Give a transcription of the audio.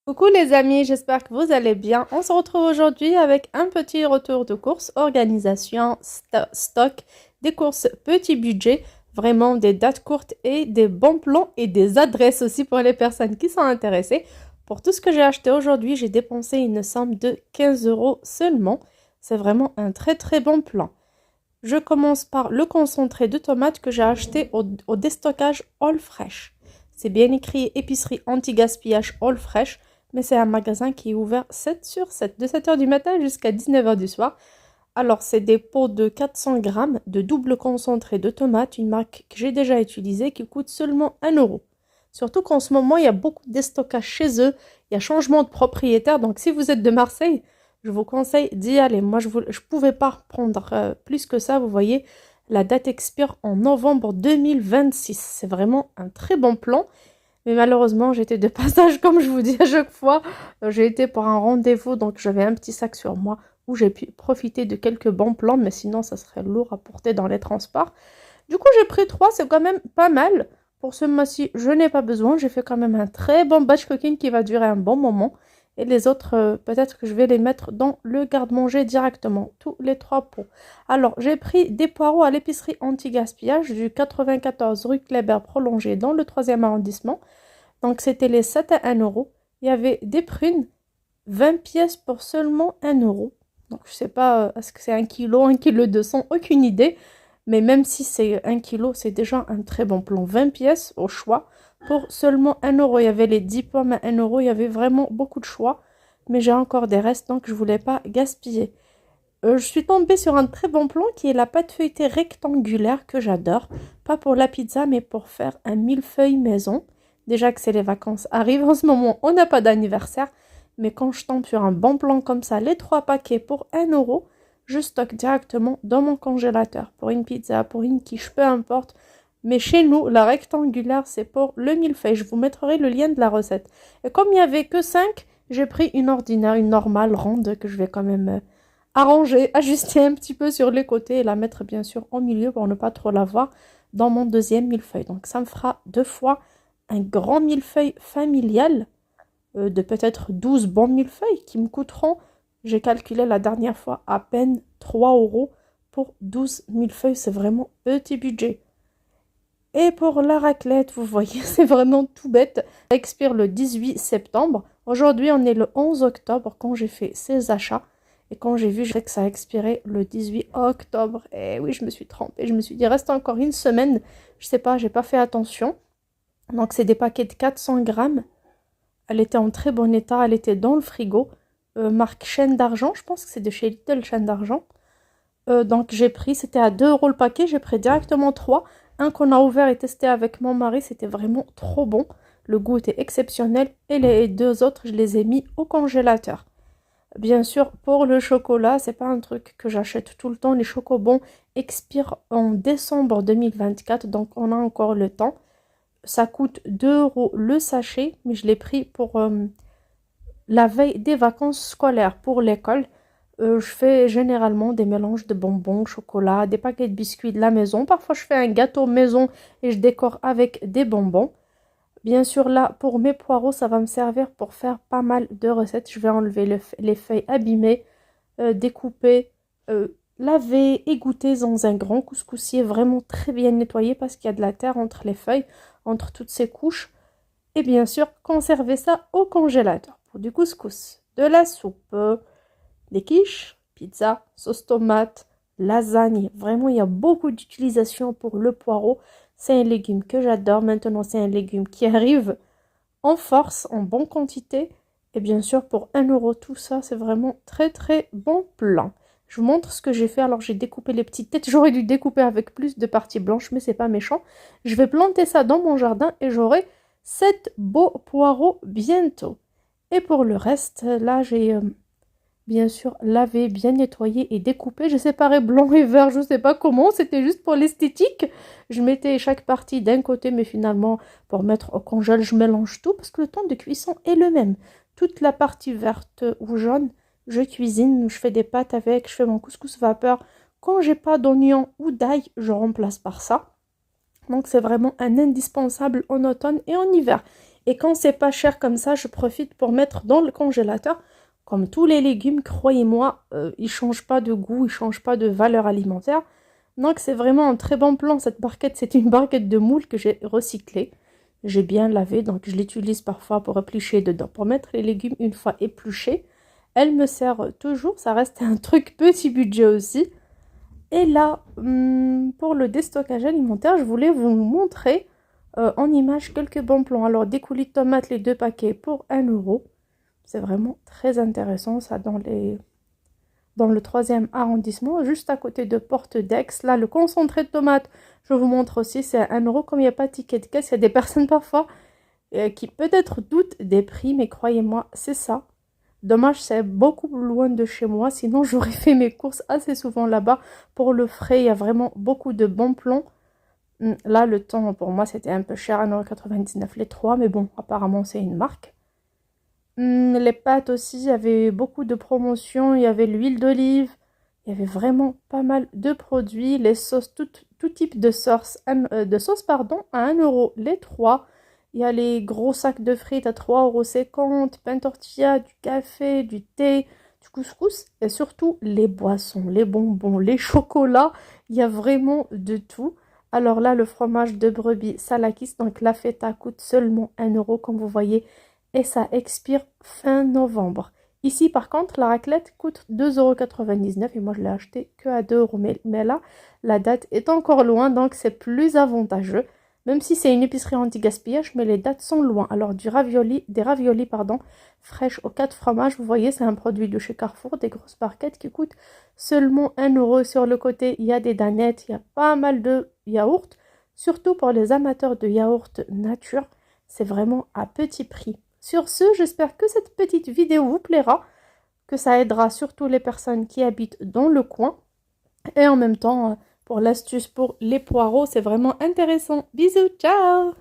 Coucou les amis, j'espère que vous allez bien. On se retrouve aujourd'hui avec un petit retour de course, organisation, stock, des courses petit budget, vraiment des dates courtes et des bons plans et des adresses aussi pour les personnes qui sont intéressées. Pour tout ce que j'ai acheté aujourd'hui, j'ai dépensé une somme de 15 euros seulement. C'est vraiment un très très bon plan. Je commence par le concentré de tomates que j'ai acheté au déstockage All Fresh. C'est bien écrit épicerie anti-gaspillage All Fresh, mais c'est un magasin qui est ouvert 7 sur 7, de 7 heures du matin jusqu'à 19 heures du soir. Alors, c'est des pots de 400 grammes de double concentré de tomates, une marque que j'ai déjà utilisée qui coûte seulement 1 euro. Surtout qu'en ce moment, il y a beaucoup de déstockage chez eux, il y a changement de propriétaire, donc si vous êtes de Marseille, je vous conseille d'y aller. Moi, je ne pouvais pas prendre plus que ça. Vous voyez, la date expire en novembre 2026. C'est vraiment un très bon plan. Mais malheureusement, j'étais de passage, comme je vous dis à chaque fois. J'ai été pour un rendez-vous, donc j'avais un petit sac sur moi où j'ai pu profiter de quelques bons plans. Mais sinon, ça serait lourd à porter dans les transports. Du coup, j'ai pris 3. C'est quand même pas mal. Pour ce mois-ci, je n'ai pas besoin. J'ai fait quand même un très bon batch cooking qui va durer un bon moment. Et les autres, peut-être que je vais les mettre dans le garde-manger directement, tous les 3 pots. Alors, j'ai pris des poireaux à l'épicerie anti-gaspillage du 94 rue Kléber prolongé dans le 3e arrondissement. Donc, c'était les 7 à 1 euro. Il y avait des prunes, 20 pièces pour seulement 1 euro. Donc, je sais pas, est-ce que c'est 1 kilo 200, aucune idée. Mais même si c'est 1 kilo, c'est déjà un très bon plan. 20 pièces au choix pour seulement 1 euro. Il y avait les 10 pommes à 1 euro. Il y avait vraiment beaucoup de choix. Mais j'ai encore des restes, donc je ne voulais pas gaspiller. Je suis tombée sur un très bon plan qui est la pâte feuilletée rectangulaire que j'adore. Pas pour la pizza, mais pour faire un millefeuille maison. Déjà que c'est les vacances arrivent en ce moment, on n'a pas d'anniversaire. Mais quand je tombe sur un bon plan comme ça, les 3 paquets pour 1 euro, je stocke directement dans mon congélateur. Pour une pizza, pour une quiche, peu importe. Mais chez nous, la rectangulaire, c'est pour le millefeuille. Je vous mettrai le lien de la recette. Et comme il n'y avait que 5, j'ai pris une ordinaire, une normale, ronde, que je vais quand même arranger, ajuster un petit peu sur les côtés et la mettre bien sûr au milieu pour ne pas trop la voir dans mon deuxième millefeuille. Donc ça me fera 2 fois un grand millefeuille familial de peut-être 12 bons millefeuilles qui me coûteront, j'ai calculé la dernière fois, à peine 3 euros pour 12 millefeuilles. C'est vraiment petit budget. Et pour la raclette, vous voyez, c'est vraiment tout bête. Ça expire le 18 septembre. Aujourd'hui, on est le 11 octobre quand j'ai fait ces achats. Et quand j'ai vu, je sais que ça a expiré le 18 octobre. Et oui, je me suis trompée. Je me suis dit, reste encore une semaine. Je sais pas, j'ai pas fait attention. Donc, c'est des paquets de 400 grammes. Elle était en très bon état. Elle était dans le frigo. Marque Chaîne d'Argent. Je pense que c'est de chez Little Chaîne d'Argent. Donc j'ai pris, c'était à 2 euros le paquet, j'ai pris directement 3. Un qu'on a ouvert et testé avec mon mari, c'était vraiment trop bon. Le goût était exceptionnel. Et les 2 autres, je les ai mis au congélateur. Bien sûr, pour le chocolat, c'est pas un truc que j'achète tout le temps. Les chocobons expirent en décembre 2024, donc on a encore le temps. Ça coûte 2 euros le sachet, mais je l'ai pris pour la veille des vacances scolaires pour l'école. Je fais généralement des mélanges de bonbons, chocolat, des paquets de biscuits de la maison. Parfois, je fais un gâteau maison et je décore avec des bonbons. Bien sûr, là, pour mes poireaux, ça va me servir pour faire pas mal de recettes. Je vais enlever les feuilles abîmées, découper, laver, égoutter dans un grand couscoussier vraiment très bien nettoyé parce qu'il y a de la terre entre les feuilles, entre toutes ces couches. Et bien sûr, conserver ça au congélateur pour du couscous, de la soupe, des quiches, pizza, sauce tomate, lasagne. Vraiment, il y a beaucoup d'utilisation pour le poireau. C'est un légume que j'adore. Maintenant, c'est un légume qui arrive en force, en bonne quantité. Et bien sûr, pour 1 euro, tout ça, c'est vraiment très très bon plan. Je vous montre ce que j'ai fait. Alors, j'ai découpé les petites têtes. J'aurais dû découper avec plus de parties blanches, mais c'est pas méchant. Je vais planter ça dans mon jardin et j'aurai 7 beaux poireaux bientôt. Et pour le reste, là, j'ai bien sûr lavé, bien nettoyé et découpé. J'ai séparé blanc et vert, je ne sais pas comment, c'était juste pour l'esthétique. Je mettais chaque partie d'un côté, mais finalement, pour mettre au congèle, je mélange tout parce que le temps de cuisson est le même. Toute la partie verte ou jaune, je cuisine, je fais des pâtes avec, je fais mon couscous vapeur. Quand j'ai pas d'oignon ou d'ail, je remplace par ça. Donc c'est vraiment un indispensable en automne et en hiver. Et quand c'est pas cher comme ça, je profite pour mettre dans le congélateur. Comme tous les légumes, croyez-moi, ils changent pas de goût, ils changent pas de valeur alimentaire. Donc c'est vraiment un très bon plan. Cette barquette, c'est une barquette de moule que j'ai recyclée. J'ai bien lavé, donc je l'utilise parfois pour éplucher dedans, pour mettre les légumes une fois épluchés. Elle me sert toujours, ça reste un truc petit budget aussi. Et là, pour le déstockage alimentaire, je voulais vous montrer en image quelques bons plans. Alors, des coulis de tomates, les 2 paquets pour 1 euro. C'est vraiment très intéressant, ça, dans le 3e arrondissement, juste à côté de Porte d'Aix. Là, le concentré de tomates, je vous montre aussi, c'est à 1 euro. Comme il n'y a pas de ticket de caisse, il y a des personnes parfois qui peut-être doutent des prix, mais croyez-moi, c'est ça. Dommage, c'est beaucoup loin de chez moi, sinon j'aurais fait mes courses assez souvent là-bas. Pour le frais, il y a vraiment beaucoup de bons plans. Là, le temps, pour moi, c'était un peu cher, 1,99 € les 3, mais bon, apparemment, c'est une marque. Les pâtes aussi, il y avait beaucoup de promotions, il y avait l'huile d'olive, il y avait vraiment pas mal de produits, les sauces, tout type de sauce, à 1 euro les 3. Il y a les gros sacs de frites à 3,50 €, pain tortilla, du café, du thé, du couscous et surtout les boissons, les bonbons, les chocolats, il y a vraiment de tout. Alors là, le fromage de brebis Salakis, donc la feta coûte seulement 1 euro comme vous voyez et ça expire fin novembre. Ici, par contre, la raclette coûte 2,99 € et moi, je l'ai acheté que à 2 €. Mais là, la date est encore loin, donc c'est plus avantageux. Même si c'est une épicerie anti-gaspillage, mais les dates sont loin. Alors, des raviolis, fraîches aux 4 fromages. Vous voyez, c'est un produit de chez Carrefour, des grosses barquettes qui coûtent seulement 1 euro. Sur le côté, il y a des danettes, il y a pas mal de yaourts. Surtout pour les amateurs de yaourt nature, c'est vraiment à petit prix. Sur ce, j'espère que cette petite vidéo vous plaira, que ça aidera surtout les personnes qui habitent dans le coin. Et en même temps, pour l'astuce pour les poireaux, c'est vraiment intéressant. Bisous, ciao!